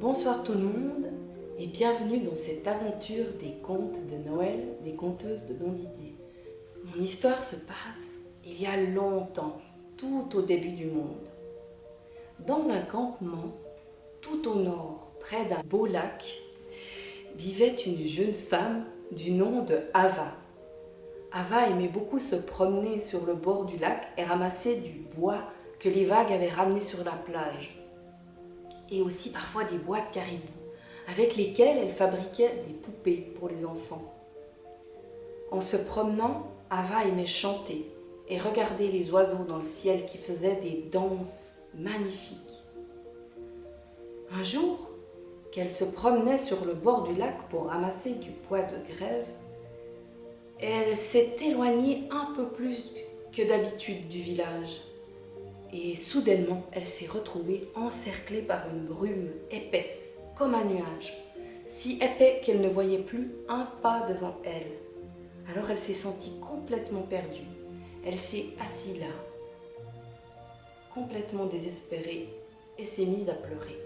Bonsoir tout le monde et bienvenue dans cette aventure des contes de Noël des conteuses de Don Didier. Mon histoire se passe il y a longtemps, tout au début du monde. Dans un campement, tout au nord, près d'un beau lac, vivait une jeune femme du nom de Ava. Ava aimait beaucoup se promener sur le bord du lac et ramasser du bois que les vagues avaient ramené sur la plage. Et aussi parfois des bois de caribou, avec lesquels elle fabriquait des poupées pour les enfants. En se promenant, Ava aimait chanter et regarder les oiseaux dans le ciel qui faisaient des danses magnifiques. Un jour, qu'elle se promenait sur le bord du lac pour ramasser du bois de grève, elle s'est éloignée un peu plus que d'habitude du village. Et soudainement, elle s'est retrouvée encerclée par une brume épaisse, comme un nuage, si épais qu'elle ne voyait plus un pas devant elle. Alors elle s'est sentie complètement perdue. Elle s'est assise là, complètement désespérée, et s'est mise à pleurer.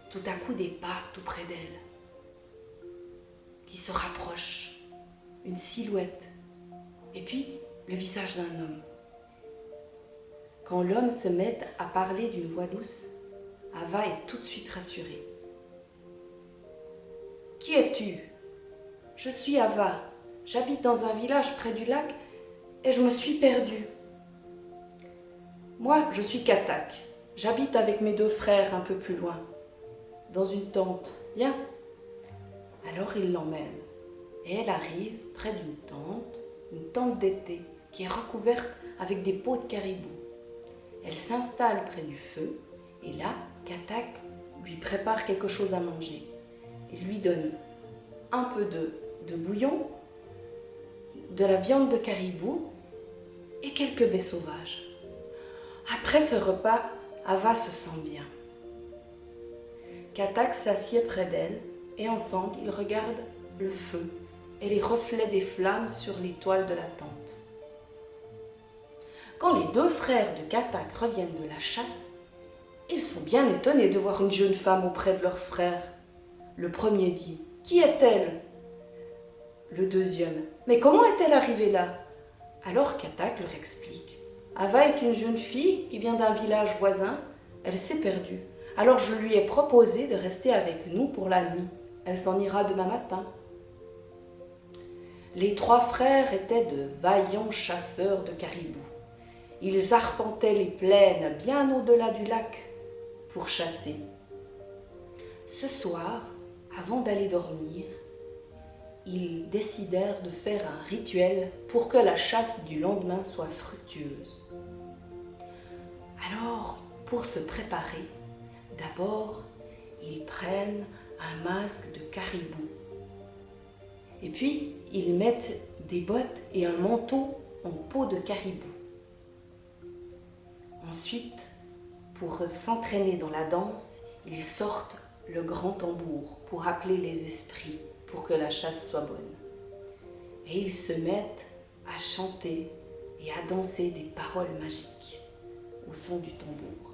Tout à coup, des pas tout près d'elle, qui se rapprochent, une silhouette, et puis le visage d'un homme. Quand l'homme se met à parler d'une voix douce, Ava est tout de suite rassurée. « Qui es-tu ? Je suis Ava. J'habite dans un village près du lac et je me suis perdue. Moi, je suis Katak. J'habite avec mes 2 frères un peu plus loin, dans une tente. Viens. » Alors il l'emmène et elle arrive près une tente d'été qui est recouverte avec des peaux de caribou. Elle s'installe près du feu et là, Katak lui prépare quelque chose à manger. Il lui donne un peu de bouillon, de la viande de caribou et quelques baies sauvages. Après ce repas, Ava se sent bien. Katak s'assied près d'elle et ensemble, ils regardent le feu et les reflets des flammes sur les toiles de la tente. Quand les 2 frères de Katak reviennent de la chasse, ils sont bien étonnés de voir une jeune femme auprès de leur frère. Le premier dit « Qui est-elle » Le deuxième « Mais comment est-elle arrivée là ?» Alors Katak leur explique « Ava est une jeune fille qui vient d'un village voisin. Elle s'est perdue. Alors je lui ai proposé de rester avec nous pour la nuit. Elle s'en ira demain matin. » Les 3 frères étaient de vaillants chasseurs de caribous. Ils arpentaient les plaines bien au-delà du lac pour chasser. Ce soir, avant d'aller dormir, ils décidèrent de faire un rituel pour que la chasse du lendemain soit fructueuse. Alors, pour se préparer, d'abord, ils prennent un masque de caribou. Et puis, ils mettent des bottes et un manteau en peau de caribou. Ensuite, pour s'entraîner dans la danse, ils sortent le grand tambour pour appeler les esprits, pour que la chasse soit bonne. Et ils se mettent à chanter et à danser des paroles magiques au son du tambour.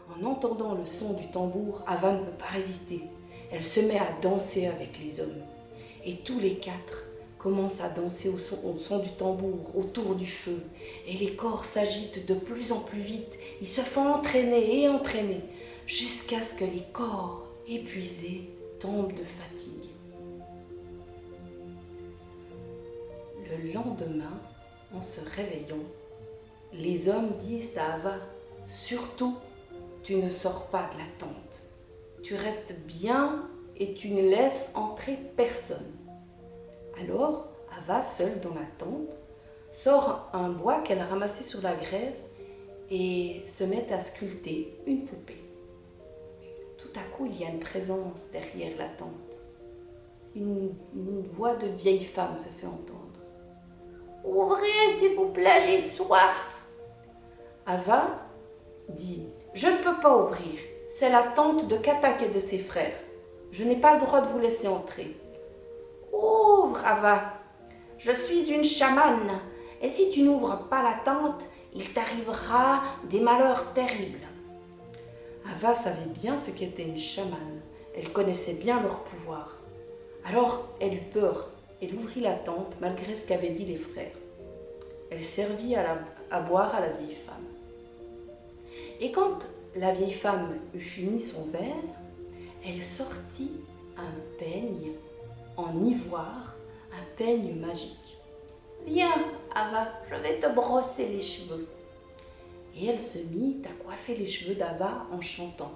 En entendant le son du tambour, Ava ne peut pas résister. Elle se met à danser avec les hommes. Et tous les 4 commencent à danser au son du tambour, autour du feu. Et les corps s'agitent de plus en plus vite. Ils se font entraîner et entraîner, jusqu'à ce que les corps épuisés tombent de fatigue. Le lendemain, en se réveillant, les hommes disent à Ava « Surtout, tu ne sors pas de la tente. Tu restes bien et tu ne laisses entrer personne. » Alors, Ava, seule dans la tente, sort un bois qu'elle a ramassé sur la grève et se met à sculpter une poupée. Tout à coup, il y a une présence derrière la tente. Une voix de vieille femme se fait entendre. « Ouvrez, s'il vous plaît, j'ai soif !» Ava dit « Je ne peux pas ouvrir, c'est la tente de Katak et de ses frères. Je n'ai pas le droit de vous laisser entrer. »« Ouvre, Ava, je suis une chamane, et si tu n'ouvres pas la tente, il t'arrivera des malheurs terribles. » Ava savait bien ce qu'était une chamane. Elle connaissait bien leur pouvoir. Alors elle eut peur. Elle ouvrit la tente malgré ce qu'avaient dit les frères. Elle servit à boire à la vieille femme. Et quand la vieille femme eut fini son verre, elle sortit un peigne en ivoire, un peigne magique. « Viens, Ava, je vais te brosser les cheveux. » Et elle se mit à coiffer les cheveux d'Ava en chantant.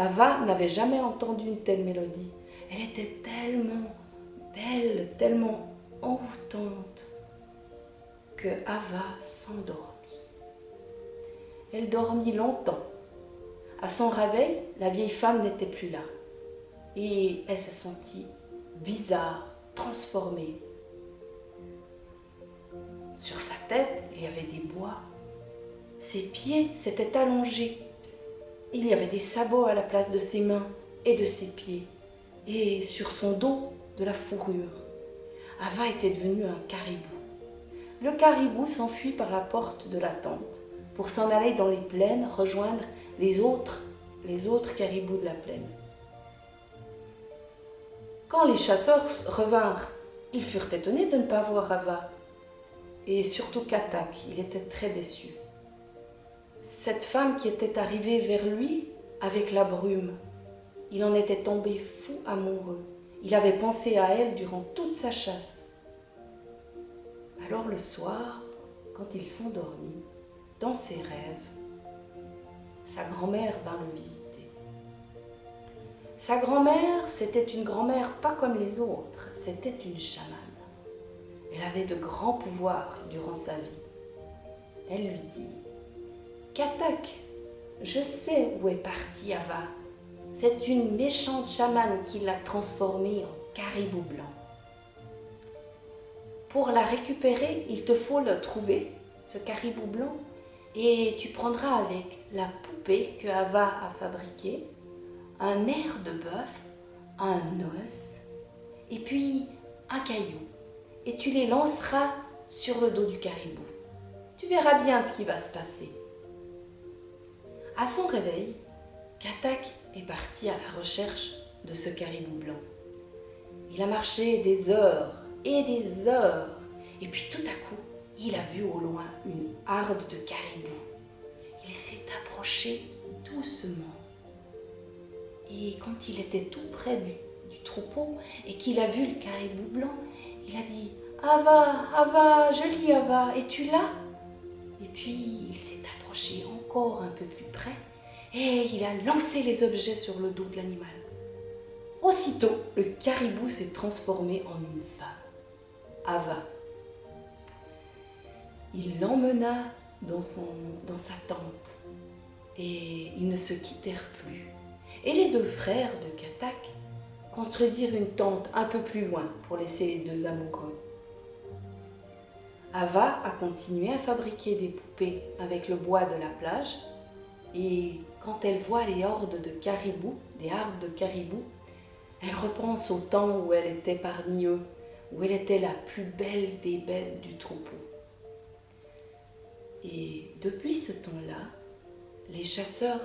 Ava n'avait jamais entendu une telle mélodie. Elle était tellement belle, tellement envoûtante, que Ava s'endormit. Elle dormit longtemps. À son réveil, la vieille femme n'était plus là. Et elle se sentit bizarre, transformée. Sur sa tête, il y avait des bois. Ses pieds s'étaient allongés. Il y avait des sabots à la place de ses mains et de ses pieds. Et sur son dos, de la fourrure. Ava était devenue un caribou. Le caribou s'enfuit par la porte de la tente pour s'en aller dans les plaines rejoindre les autres caribous de la plaine. Quand les chasseurs revinrent, ils furent étonnés de ne pas voir Ava. Et surtout Katak, il était très déçu. Cette femme qui était arrivée vers lui avec la brume, il en était tombé fou amoureux. Il avait pensé à elle durant toute sa chasse. Alors le soir, quand il s'endormit, dans ses rêves, sa grand-mère vint le visiter. Sa grand-mère, c'était une grand-mère pas comme les autres, c'était une chamane. Elle avait de grands pouvoirs durant sa vie. Elle lui dit « Katak, je sais où est partie Ava. C'est une méchante chamane qui l'a transformée en caribou blanc. Pour la récupérer, il te faut le trouver, ce caribou blanc, et tu prendras avec la poupée que Ava a fabriquée, un nerf de bœuf, un os, et puis un caillou, et tu les lanceras sur le dos du caribou. Tu verras bien ce qui va se passer. » À son réveil, Katak est parti à la recherche de ce caribou blanc. Il a marché des heures et des heures, et puis tout à coup, il a vu au loin une harde de caribous. Il s'est approché doucement. Et quand il était tout près du troupeau et qu'il a vu le caribou blanc, il a dit « Ava, Ava, jolie Ava, es-tu là ?» Et puis il s'est approché encore un peu plus près et il a lancé les objets sur le dos de l'animal. Aussitôt, le caribou s'est transformé en une femme, Ava. Il l'emmena dans sa tente et ils ne se quittèrent plus. Et les deux frères de Katak construisirent une tente un peu plus loin pour laisser les deux amoureux. Ava a continué à fabriquer des poupées avec le bois de la plage et quand elle voit les hordes de caribous, des hardes de caribous, elle repense au temps où elle était parmi eux, où elle était la plus belle des bêtes du troupeau. Et depuis ce temps-là, les chasseurs,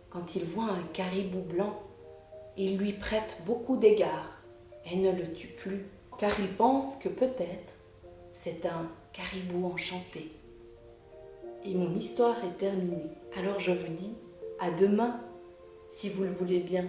quand ils voient un caribou blanc, ils lui prêtent beaucoup d'égards et ne le tuent plus, car ils pensent que peut-être c'est un caribou enchanté. Et mon histoire est terminée. Alors je vous dis à demain, si vous le voulez bien.